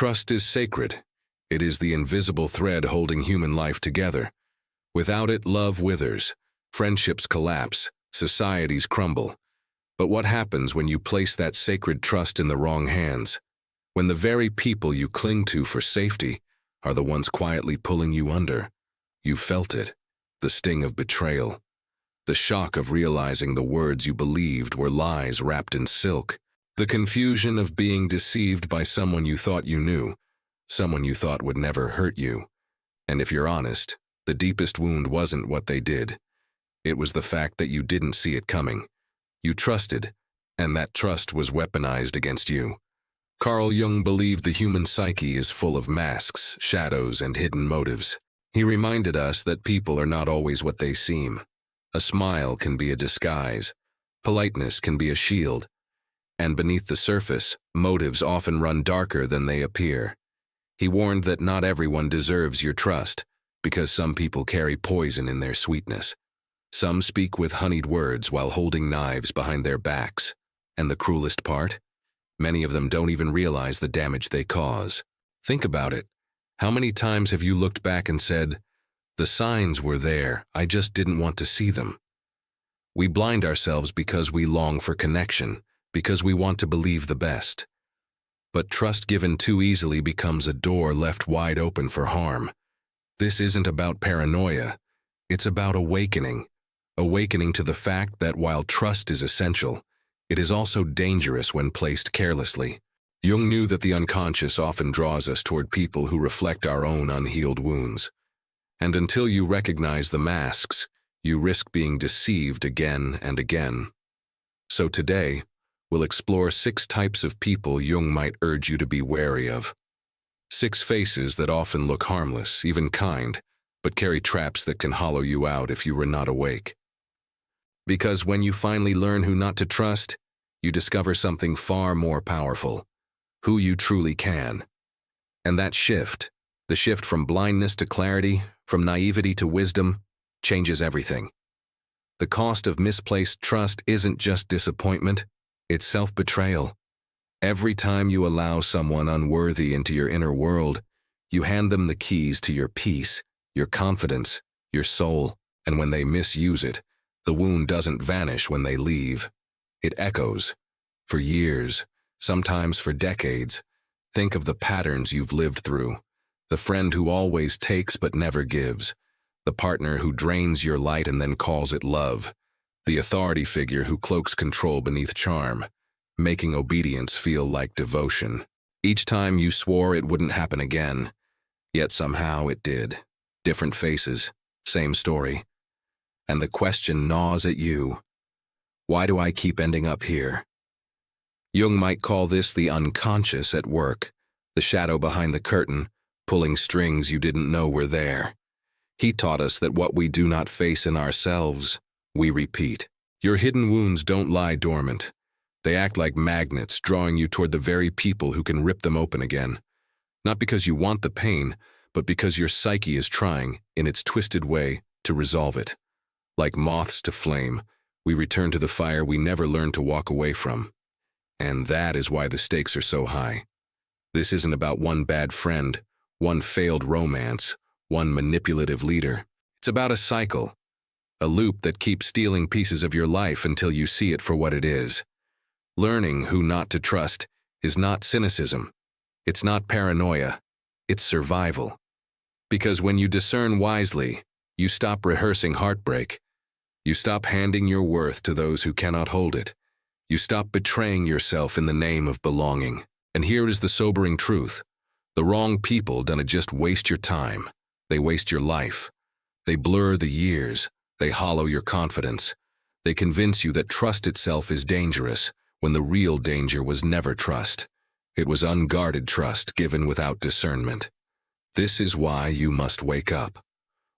Trust is sacred. It is the invisible thread holding human life together. Without it, love withers, friendships collapse, societies crumble. But what happens when you place that sacred trust in the wrong hands? When the very people you cling to for safety are the ones quietly pulling you under? You felt it, the sting of betrayal, the shock of realizing the words you believed were lies wrapped in silk, the confusion of being deceived by someone you thought you knew, someone you thought would never hurt you. And if you're honest, the deepest wound wasn't what they did. It was the fact that you didn't see it coming. You trusted, and that trust was weaponized against you. Carl Jung believed the human psyche is full of masks, shadows, and hidden motives. He reminded us that people are not always what they seem. A smile can be a disguise. Politeness can be a shield. And beneath the surface, motives often run darker than they appear. He warned that not everyone deserves your trust, because some people carry poison in their sweetness. Some speak with honeyed words while holding knives behind their backs. And the cruelest part? Many of them don't even realize the damage they cause. Think about it. How many times have you looked back and said, "The signs were there, I just didn't want to see them"? We blind ourselves because we long for connection, because we want to believe the best. But trust given too easily becomes a door left wide open for harm. This isn't about paranoia. It's about awakening. Awakening to the fact that while trust is essential, it is also dangerous when placed carelessly. Jung knew that the unconscious often draws us toward people who reflect our own unhealed wounds. And until you recognize the masks, you risk being deceived again and again. So today, we'll explore 6 types of people Jung might urge you to be wary of. 6 faces that often look harmless, even kind, but carry traps that can hollow you out if you were not awake. Because when you finally learn who not to trust, you discover something far more powerful: who you truly can. And that shift, the shift from blindness to clarity, from naivety to wisdom, changes everything. The cost of misplaced trust isn't just disappointment, it's self-betrayal. Every time you allow someone unworthy into your inner world, you hand them the keys to your peace, your confidence, your soul, and when they misuse it, the wound doesn't vanish when they leave. It echoes. For years, sometimes for decades. Think of the patterns you've lived through. The friend who always takes but never gives. The partner who drains your light and then calls it love. The authority figure who cloaks control beneath charm, making obedience feel like devotion. Each time you swore it wouldn't happen again, yet somehow it did. Different faces, same story. And the question gnaws at you: why do I keep ending up here? Jung might call this the unconscious at work, the shadow behind the curtain, pulling strings you didn't know were there. He taught us that what we do not face in ourselves, we repeat. Your hidden wounds don't lie dormant. They act like magnets, drawing you toward the very people who can rip them open again. Not because you want the pain, but because your psyche is trying, in its twisted way, to resolve it. Like moths to flame, we return to the fire we never learned to walk away from. And that is why the stakes are so high. This isn't about one bad friend, one failed romance, one manipulative leader. It's about a cycle, a loop that keeps stealing pieces of your life until you see it for what it is. Learning who not to trust is not cynicism. It's not paranoia. It's survival. Because when you discern wisely, you stop rehearsing heartbreak. You stop handing your worth to those who cannot hold it. You stop betraying yourself in the name of belonging. And here is the sobering truth. The wrong people don't just waste your time. They waste your life. They blur the years. They hollow your confidence. They convince you that trust itself is dangerous, when the real danger was never trust. It was unguarded trust given without discernment. This is why you must wake up.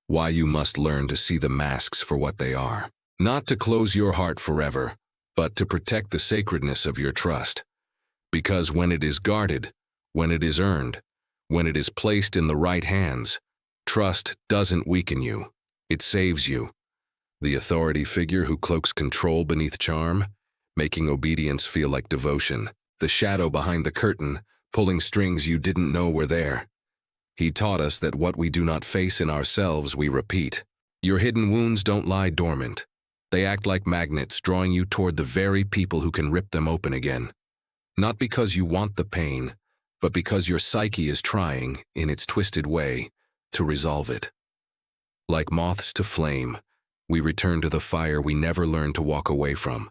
Why you must learn to see the masks for what they are. Not to close your heart forever, but to protect the sacredness of your trust. Because when it is guarded, when it is earned, when it is placed in the right hands, trust doesn't weaken you. It saves you. The authority figure who cloaks control beneath charm, making obedience feel like devotion. The shadow behind the curtain, pulling strings you didn't know were there. He taught us that what we do not face in ourselves, we repeat. Your hidden wounds don't lie dormant. They act like magnets, drawing you toward the very people who can rip them open again. Not because you want the pain, but because your psyche is trying, in its twisted way, to resolve it. Like moths to flame, we return to the fire we never learned to walk away from.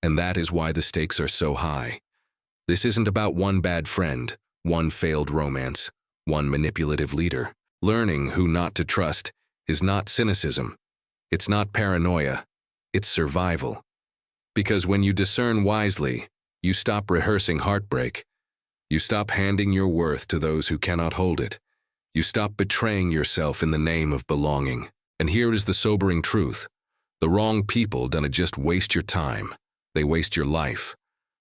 And that is why the stakes are so high. This isn't about one bad friend, one failed romance, one manipulative leader. Learning who not to trust is not cynicism. It's not paranoia. It's survival. Because when you discern wisely, you stop rehearsing heartbreak. You stop handing your worth to those who cannot hold it. You stop betraying yourself in the name of belonging. And here is the sobering truth. The wrong people don't just waste your time. They waste your life.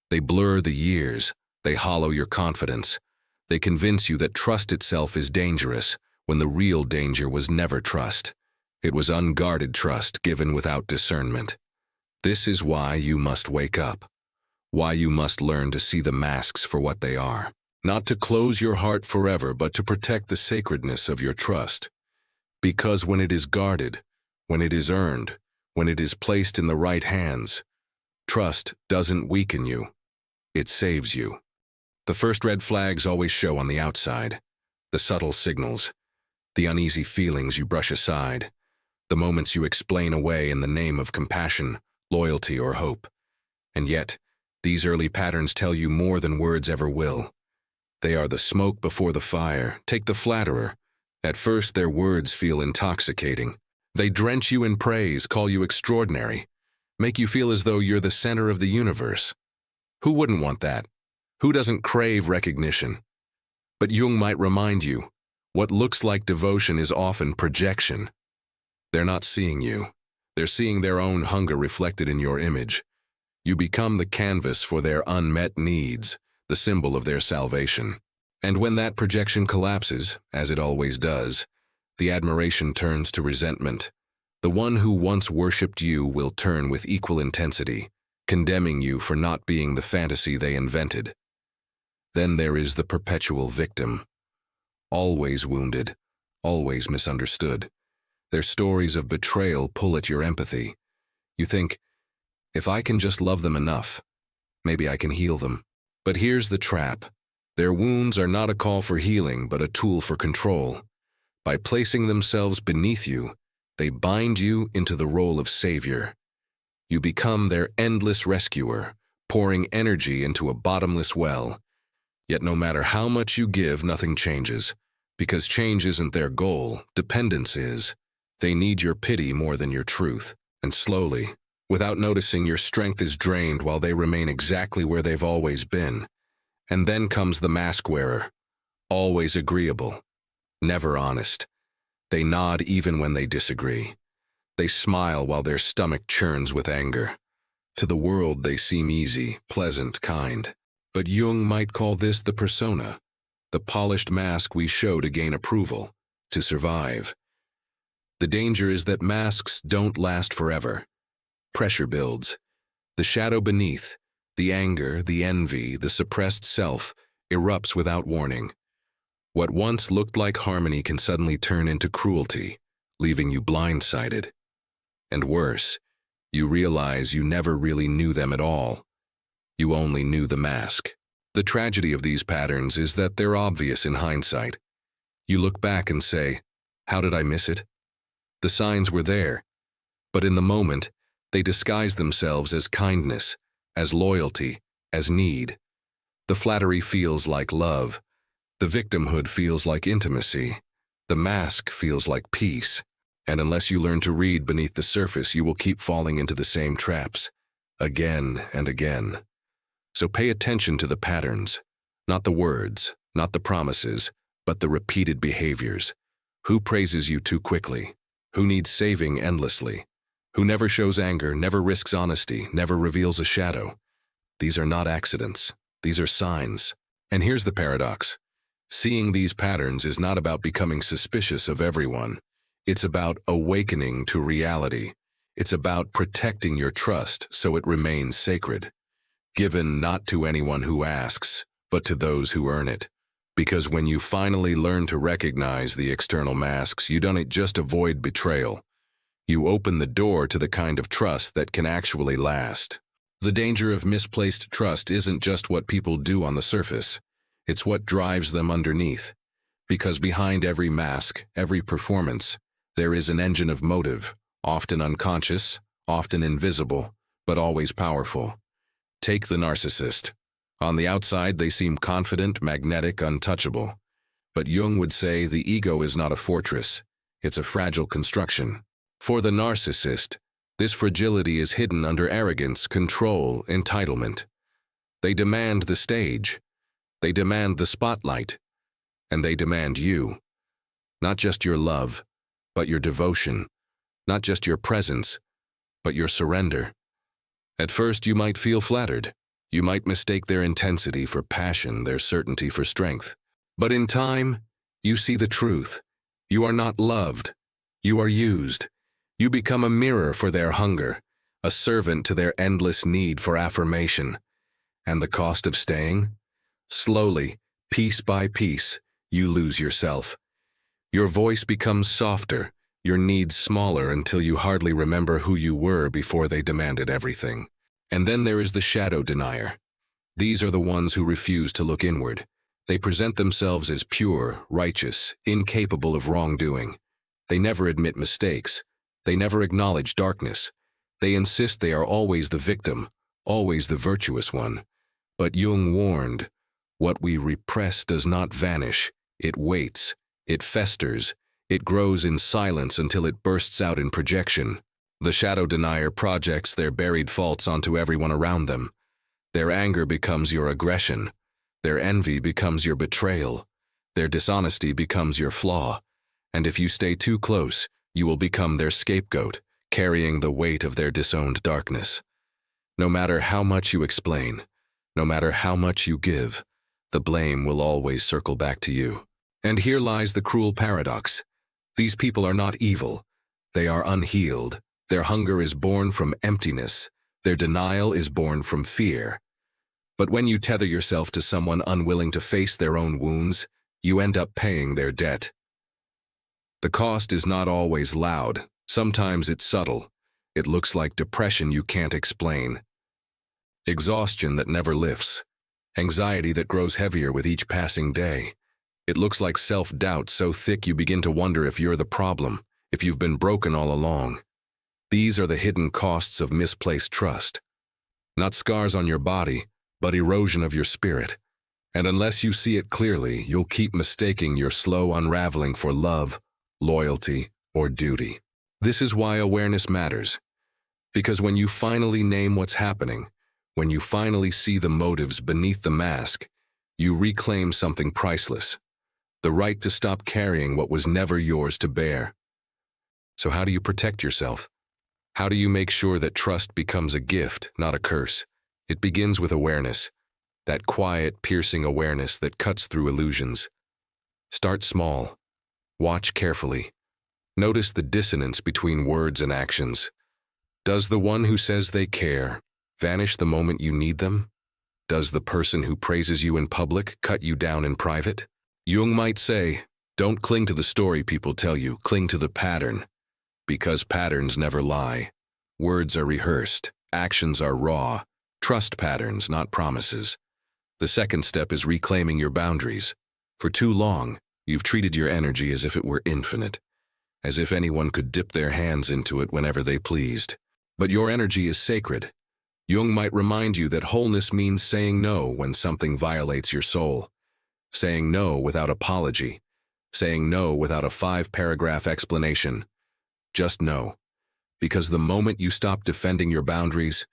They blur the years. They hollow your confidence. They convince you that trust itself is dangerous, when the real danger was never trust. It was unguarded trust given without discernment. This is why you must wake up. Why you must learn to see the masks for what they are. Not to close your heart forever, but to protect the sacredness of your trust. Because when it is guarded, when it is earned, when it is placed in the right hands, trust doesn't weaken you. It saves you. The first red flags always show on the outside. The subtle signals. The uneasy feelings you brush aside. The moments you explain away in the name of compassion, loyalty, or hope. And yet, these early patterns tell you more than words ever will. They are the smoke before the fire. Take the flatterer. At first, their words feel intoxicating. They drench you in praise, call you extraordinary, make you feel as though you're the center of the universe. Who wouldn't want that? Who doesn't crave recognition? But Jung might remind you, what looks like devotion is often projection. They're not seeing you. They're seeing their own hunger reflected in your image. You become the canvas for their unmet needs, the symbol of their salvation. And when that projection collapses, as it always does, the admiration turns to resentment. The one who once worshipped you will turn with equal intensity, condemning you for not being the fantasy they invented. Then there is the perpetual victim. Always wounded, always misunderstood. Their stories of betrayal pull at your empathy. You think, if I can just love them enough, maybe I can heal them. But here's the trap. Their wounds are not a call for healing, but a tool for control. By placing themselves beneath you, they bind you into the role of savior. You become their endless rescuer, pouring energy into a bottomless well. Yet no matter how much you give, nothing changes. Because change isn't their goal, dependence is. They need your pity more than your truth. And slowly, without noticing, your strength is drained while they remain exactly where they've always been. And then comes the mask wearer. Always agreeable. Never honest. They nod even when they disagree. They smile while their stomach churns with anger. To the world they seem easy, pleasant, kind. But Jung might call this the persona, the polished mask we show to gain approval, to survive. The danger is that masks don't last forever. Pressure builds. The shadow beneath, the anger, the envy, the suppressed self, erupts without warning. What once looked like harmony can suddenly turn into cruelty, leaving you blindsided. And worse, you realize you never really knew them at all. You only knew the mask. The tragedy of these patterns is that they're obvious in hindsight. You look back and say, how did I miss it? The signs were there, but in the moment, they disguise themselves as kindness, as loyalty, as need. The flattery feels like love. The victimhood feels like intimacy. The mask feels like peace. And unless you learn to read beneath the surface, you will keep falling into the same traps, again and again. So pay attention to the patterns, not the words, not the promises, but the repeated behaviors. Who praises you too quickly? Who needs saving endlessly? Who never shows anger, never risks honesty, never reveals a shadow? These are not accidents. These are signs. And here's the paradox. Seeing these patterns is not about becoming suspicious of everyone. It's about awakening to reality. It's about protecting your trust so it remains sacred. Given not to anyone who asks, but to those who earn it. Because when you finally learn to recognize the external masks, you don't just avoid betrayal. You open the door to the kind of trust that can actually last. The danger of misplaced trust isn't just what people do on the surface. It's what drives them underneath. Because behind every mask, every performance, there is an engine of motive, often unconscious, often invisible, but always powerful. Take the narcissist. On the outside, they seem confident, magnetic, untouchable. But Jung would say the ego is not a fortress. It's a fragile construction. For the narcissist, this fragility is hidden under arrogance, control, entitlement. They demand the stage. They demand the spotlight. And they demand you. Not just your love, but your devotion. Not just your presence, but your surrender. At first, you might feel flattered. You might mistake their intensity for passion, their certainty for strength. But in time, you see the truth. You are not loved. You are used. You become a mirror for their hunger, a servant to their endless need for affirmation. And the cost of staying? Slowly, piece by piece, you lose yourself. Your voice becomes softer, your needs smaller until you hardly remember who you were before they demanded everything. And then there is the shadow denier. These are the ones who refuse to look inward. They present themselves as pure, righteous, incapable of wrongdoing. They never admit mistakes. They never acknowledge darkness. They insist they are always the victim, always the virtuous one. But Jung warned, what we repress does not vanish. It waits. It festers. It grows in silence until it bursts out in projection. The shadow denier projects their buried faults onto everyone around them. Their anger becomes your aggression. Their envy becomes your betrayal. Their dishonesty becomes your flaw. And if you stay too close, you will become their scapegoat, carrying the weight of their disowned darkness. No matter how much you explain, no matter how much you give, the blame will always circle back to you. And here lies the cruel paradox. These people are not evil. They are unhealed. Their hunger is born from emptiness. Their denial is born from fear. But when you tether yourself to someone unwilling to face their own wounds, you end up paying their debt. The cost is not always loud. Sometimes it's subtle. It looks like depression you can't explain. Exhaustion that never lifts. Anxiety that grows heavier with each passing day. It looks like self-doubt so thick you begin to wonder if you're the problem, if you've been broken all along. These are the hidden costs of misplaced trust. Not scars on your body, but erosion of your spirit. And unless you see it clearly, you'll keep mistaking your slow unraveling for love, loyalty, or duty. This is why awareness matters. Because when you finally name what's happening, when you finally see the motives beneath the mask, you reclaim something priceless. The right to stop carrying what was never yours to bear. So how do you protect yourself? How do you make sure that trust becomes a gift, not a curse? It begins with awareness, that quiet, piercing awareness that cuts through illusions. Start small. Watch carefully. Notice the dissonance between words and actions. Does the one who says they care vanish the moment you need them? Does the person who praises you in public cut you down in private? Jung might say, don't cling to the story people tell you, cling to the pattern. Because patterns never lie. Words are rehearsed, actions are raw. Trust patterns, not promises. The second step is reclaiming your boundaries. For too long, you've treated your energy as if it were infinite, as if anyone could dip their hands into it whenever they pleased. But your energy is sacred. Jung might remind you that wholeness means saying no when something violates your soul. Saying no without apology. Saying no without a 5-paragraph explanation. Just no. Because the moment you stop defending your boundaries,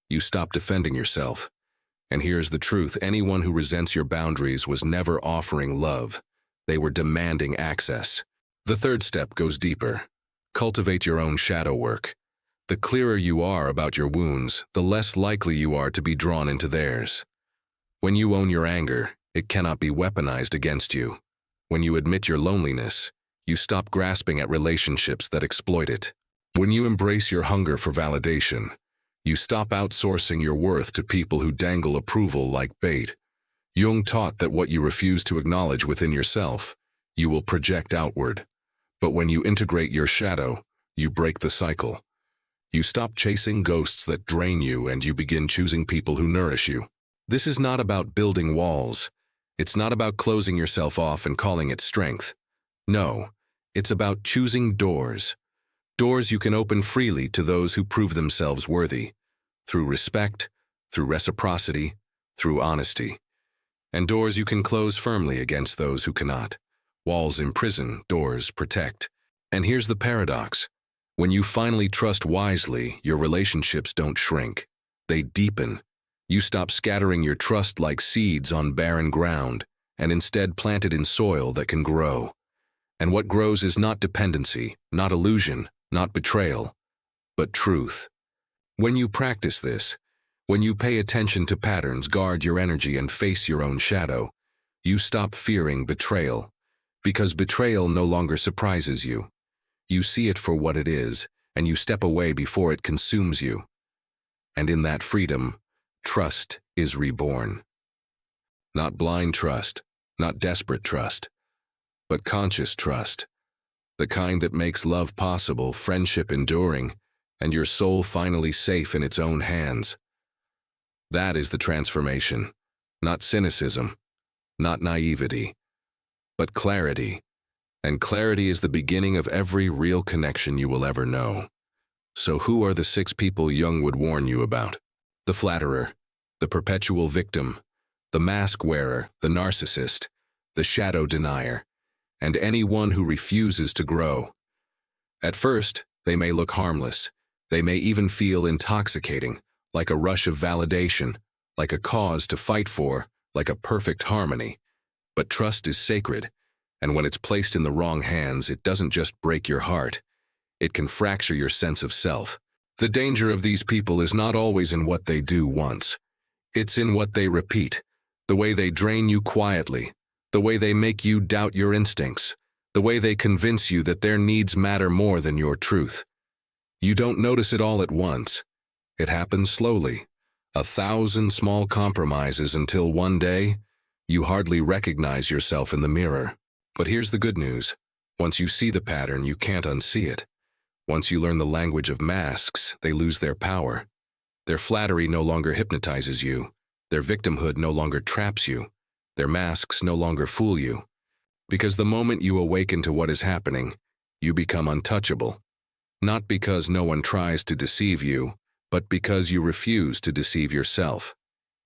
you stop defending yourself. And here's the truth, anyone who resents your boundaries was never offering love. They were demanding access. The third step goes deeper. Cultivate your own shadow work. The clearer you are about your wounds, the less likely you are to be drawn into theirs. When you own your anger, it cannot be weaponized against you. When you admit your loneliness, you stop grasping at relationships that exploit it. When you embrace your hunger for validation, you stop outsourcing your worth to people who dangle approval like bait. Jung taught that what you refuse to acknowledge within yourself, you will project outward. But when you integrate your shadow, you break the cycle. You stop chasing ghosts that drain you and you begin choosing people who nourish you. This is not about building walls. It's not about closing yourself off and calling it strength. No, it's about choosing doors. Doors you can open freely to those who prove themselves worthy, through respect, through reciprocity, through honesty. And doors you can close firmly against those who cannot. Walls imprison, doors protect. And here's the paradox. When you finally trust wisely, your relationships don't shrink. They deepen. You stop scattering your trust like seeds on barren ground, and instead plant it in soil that can grow. And what grows is not dependency, not illusion, not betrayal, but truth. When you practice this, when you pay attention to patterns, guard your energy, and face your own shadow, you stop fearing betrayal, because betrayal no longer surprises you. You see it for what it is, and you step away before it consumes you. And in that freedom, trust is reborn. Not blind trust, not desperate trust, but conscious trust. The kind that makes love possible, friendship enduring, and your soul finally safe in its own hands. That is the transformation, not cynicism, not naivety, but clarity. And clarity is the beginning of every real connection you will ever know. So who are the 6 people Jung would warn you about? The flatterer, the perpetual victim, the mask wearer, the narcissist, the shadow denier, and anyone who refuses to grow. At first, they may look harmless. They may even feel intoxicating, like a rush of validation, like a cause to fight for, like a perfect harmony. But trust is sacred, and when it's placed in the wrong hands, it doesn't just break your heart. It can fracture your sense of self. The danger of these people is not always in what they do once. It's in what they repeat, the way they drain you quietly, the way they make you doubt your instincts, the way they convince you that their needs matter more than your truth. You don't notice it all at once. It happens slowly, 1,000 small compromises until one day, you hardly recognize yourself in the mirror. But here's the good news. Once you see the pattern, you can't unsee it. Once you learn the language of masks, they lose their power. Their flattery no longer hypnotizes you. Their victimhood no longer traps you. Their masks no longer fool you. Because the moment you awaken to what is happening, you become untouchable. Not because no one tries to deceive you, but because you refuse to deceive yourself.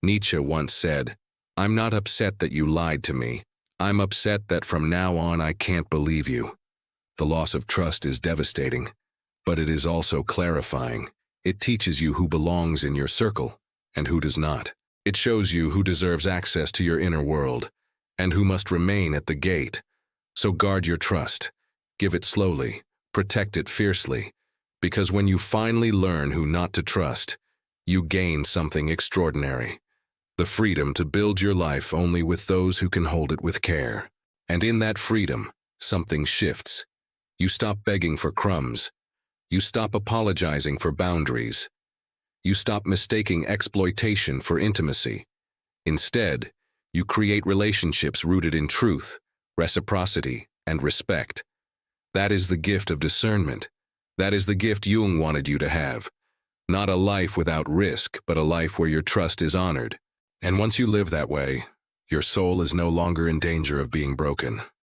Nietzsche once said, "I'm not upset that you lied to me. I'm upset that from now on I can't believe you." The loss of trust is devastating, but it is also clarifying. It teaches you who belongs in your circle and who does not. It shows you who deserves access to your inner world and who must remain at the gate. So guard your trust. Give it slowly. Protect it fiercely. Because when you finally learn who not to trust, you gain something extraordinary. The freedom to build your life only with those who can hold it with care. And in that freedom, something shifts. You stop begging for crumbs. You stop apologizing for boundaries. You stop mistaking exploitation for intimacy. Instead, you create relationships rooted in truth, reciprocity, and respect. That is the gift of discernment. That is the gift Jung wanted you to have. Not a life without risk, but a life where your trust is honored. And once you live that way, your soul is no longer in danger of being broken.